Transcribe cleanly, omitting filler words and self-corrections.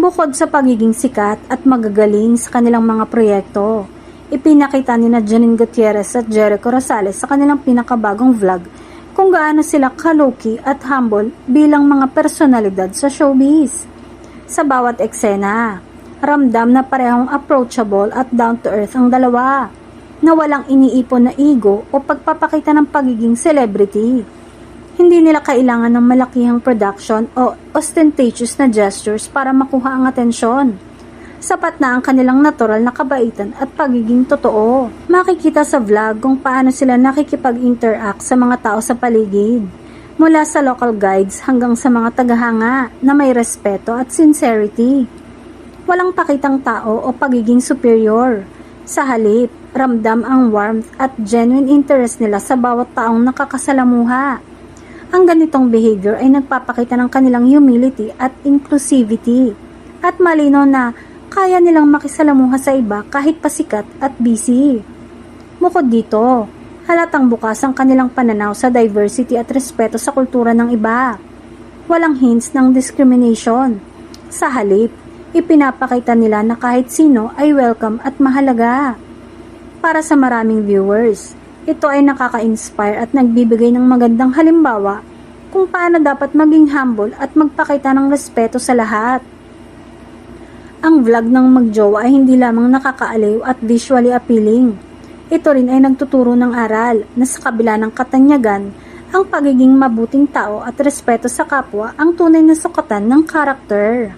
Bukod sa pagiging sikat at magagaling sa kanilang mga proyekto, ipinakita ni Janine Gutierrez at Jericho Rosales sa kanilang pinakabagong vlog kung gaano sila ka-low-key at humble bilang mga personalidad sa showbiz. Sa bawat eksena, ramdam na parehong approachable at down-to-earth ang dalawa, na walang iniipon na ego o pagpapakita ng pagiging celebrity. Hindi nila kailangan ng malakihang production o ostentatious na gestures para makuha ang atensyon. Sapat na ang kanilang natural na kabaitan at pagiging totoo. Makikita sa vlog kung paano sila nakikipag-interact sa mga tao sa paligid. Mula sa local guides hanggang sa mga tagahanga na may respeto at sincerity. Walang pakitang tao o pagiging superior. Sa halip, ramdam ang warmth at genuine interest nila sa bawat taong nakakasalamuha. Ang ganitong behavior ay nagpapakita ng kanilang humility at inclusivity. At malinaw na kaya nilang makisalamuha sa iba kahit pasikat at busy. Bukod dito, halatang bukas ang kanilang pananaw sa diversity at respeto sa kultura ng iba. Walang hints ng discrimination. Sa halip, ipinapakita nila na kahit sino ay welcome at mahalaga. Para sa maraming viewers, ito ay nakaka-inspire at nagbibigay ng magandang halimbawa kung paano dapat maging humble at magpakita ng respeto sa lahat. Ang vlog ng magjowa ay hindi lamang nakakaaliw at visually appealing. Ito rin ay nagtuturo ng aral na sa kabila ng katanyagan, ang pagiging mabuting tao at respeto sa kapwa ang tunay na sukatan ng karakter.